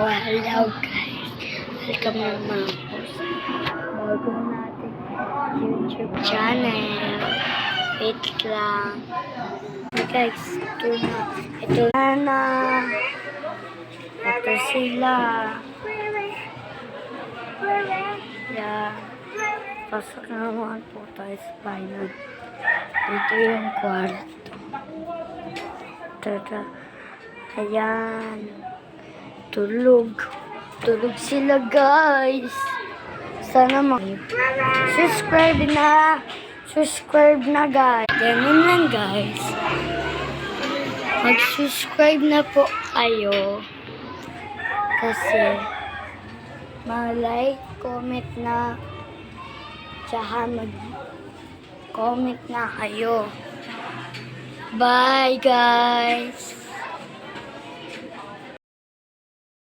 Hello guys. Welcome naman po sa bago natin YouTube channel. Wait lang. Okay guys, ito na. Ito na. Ito sila. Yan. Pasok naman po tayo sa bayan. Ito yung kwarto. Tada. Ayan. Tulog. Tulog sila guys. Sana subscribe na. Subscribe na guys. Ganun lang guys. Mag-subscribe na po kayo. Kasi mag-like, comment na. Tsaka mag-comment na kayo. Bye guys.